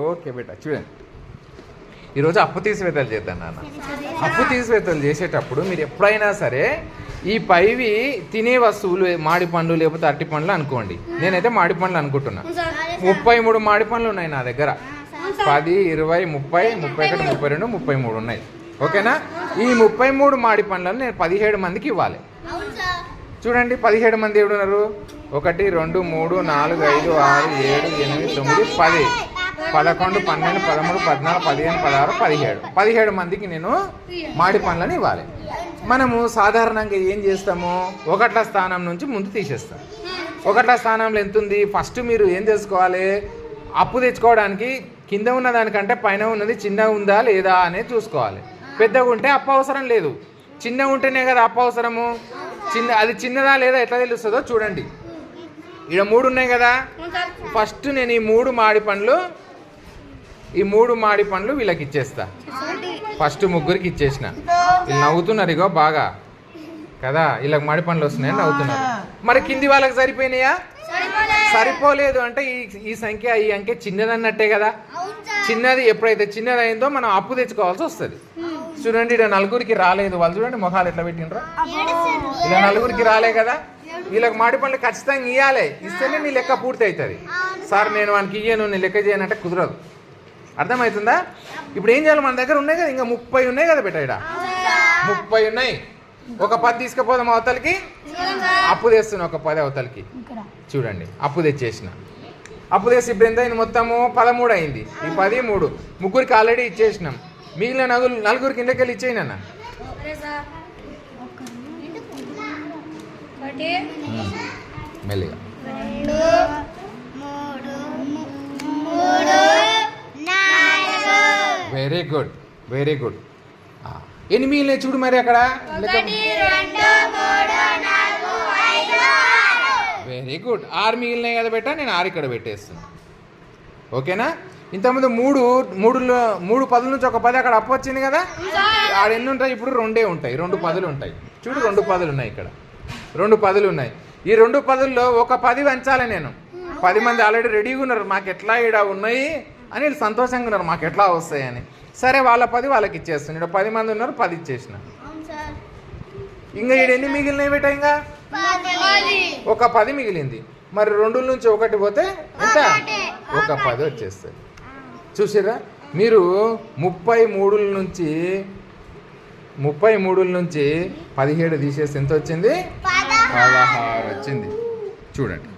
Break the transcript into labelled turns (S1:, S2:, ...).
S1: Okay బేట చూడండి, ఈరోజు అప్పు తీసివేతలు చేద్దాం నాన్న. అప్పు తీసివేతలు చేసేటప్పుడు మీరు ఎప్పుడైనా సరే ఈ పైవి తినే వస్తువులు మాడి పండ్లు లేకపోతే అరటి పండ్లు అనుకోండి. నేనైతే మాడి పండ్లు అనుకుంటున్నా. 33 మాడి పండ్లు ఉన్నాయి నా దగ్గర. 10, 20, 30, 31, 32, 33 ఉన్నాయి. ఓకేనా? ఈ 33 మాడి పండ్లను నేను 17 మందికి ఇవ్వాలి. చూడండి 17 మంది ఎవడున్నారు? 1, 2, 3, 4, 5, 6, 7, 8, 9, 10, 11, 12, 13, 14, 15, 16, 17. 17 మందికి నేను మాడి పండ్లను ఇవ్వాలి. మనము సాధారణంగా ఏం చేస్తాము, 1ల స్థానం నుంచి ముందు తీసేస్తాం. 1ల స్థానంలో ఎంత ఉంది? ఫస్ట్ మీరు ఏం తెలుసుకోవాలి, అప్పు తెచ్చుకోవడానికి కింద ఉన్న దానికంటే పైన ఉన్నది చిన్నగా ఉందా లేదా అనేది చూసుకోవాలి. పెద్దగా ఉంటే అప్పు అవసరం లేదు, చిన్నగా ఉంటేనే కదా అప్పు అవసరము. అది చిన్నదా లేదా ఎట్లా తెలుస్తుందో చూడండి. ఇక్కడ 3 ఉన్నాయి కదా. ఫస్ట్ నేను ఈ 3 మాడి పండ్లు వీళ్ళకి ఇచ్చేస్తా. ఫస్ట్ ముగ్గురికి ఇచ్చేసిన. వీళ్ళు నవ్వుతున్నారు ఇగో బాగా కదా, వీళ్ళకి మాడి పండ్లు వస్తున్నాయని నవ్వుతున్నారు. మరి కింది వాళ్ళకి సరిపోయినాయా? సరిపోలేదు అంటే ఈ సంఖ్య ఈ అంకె చిన్నదన్నట్టే కదా. చిన్నది ఎప్పుడైతే చిన్నదైందో మనం అప్పు తెచ్చుకోవాల్సి వస్తుంది. చూడండి ఇక్కడ 4గురికి రాలేదు. వాళ్ళు చూడండి మొహాలు ఎట్లా పెట్టినరా. ఇలా 4గురికి రాలే కదా. వీళ్ళకి మాడి పండ్లు ఖచ్చితంగా ఇవ్వాలి. ఇస్తేనే నీ లెక్క పూర్తి అవుతుంది. సార్ నేను వానికి ఇయ్యను, నేను లెక్క చేయనంటే కుదరదు. అర్థమవుతుందా? ఇప్పుడు ఏం చేయాలి, మన దగ్గర ఉన్నాయి కదా ఇంకా 30 ఉన్నాయి కదా బెట. ఇక్కడ 30 ఉన్నాయి. ఒక 10 తీసుకుపోదాం అవతలకి. అప్పు తెస్తున్నా ఒక 10 అవతలకి. చూడండి అప్పు తెచ్చేసిన. అప్పు తెచ్చి ఇప్పుడు ఎంత అయింది? మొత్తము 13 అయింది. ఈ 10, 3 ముగ్గురికి ఆల్రెడీ ఇచ్చేసినాం. మిగిలిన 4గురికి ఇంటికెళ్ళి ఇచ్చేయి నాన్న. మెల్లిగా. Very good, very good. ఎన్ని మిగిలినాయి చూడు మరి అక్కడ. Very good. 6 మిగిలినాయి కదా బెట్ట. నేను 6 ఇక్కడ పెట్టేస్తున్నా. ఓకేనా? ఇంతకుముందు 3 10 నుంచి ఒక 10 అక్కడ అప్పు వచ్చింది కదా. ఆడ ఎన్ని ఉంటాయి? ఇప్పుడు 2 ఉంటాయి. 2 10 ఉంటాయి. చూడు 2 10 ఉన్నాయి ఇక్కడ. 2 10 ఉన్నాయి. ఈ 2 10లో ఒక 10 వంచాలి నేను. 10 మంది ఆల్రెడీ రెడీగా ఉన్నారు. మాకు ఎట్లా ఈడ ఉన్నాయి అని వీళ్ళు సంతోషంగా ఉన్నారు, మాకు ఎట్లా వస్తాయని. సరే వాళ్ళ 10 వాళ్ళకి ఇచ్చేస్తాను. ఇక్కడ 10 మంది ఉన్నారు, 10 ఇచ్చేసిన. ఇంకా ఈడ ఎన్ని మిగిలినాయి బేట? ఇంకా ఒక 10 మిగిలింది. మరి 2 నుంచి 1 పోతే ఎంత? ఒక 10 వచ్చేస్తుంది. చూసారా మీరు? 33 నుంచి 17 తీసేసి ఎంత వచ్చింది? 16 వచ్చింది. చూడండి.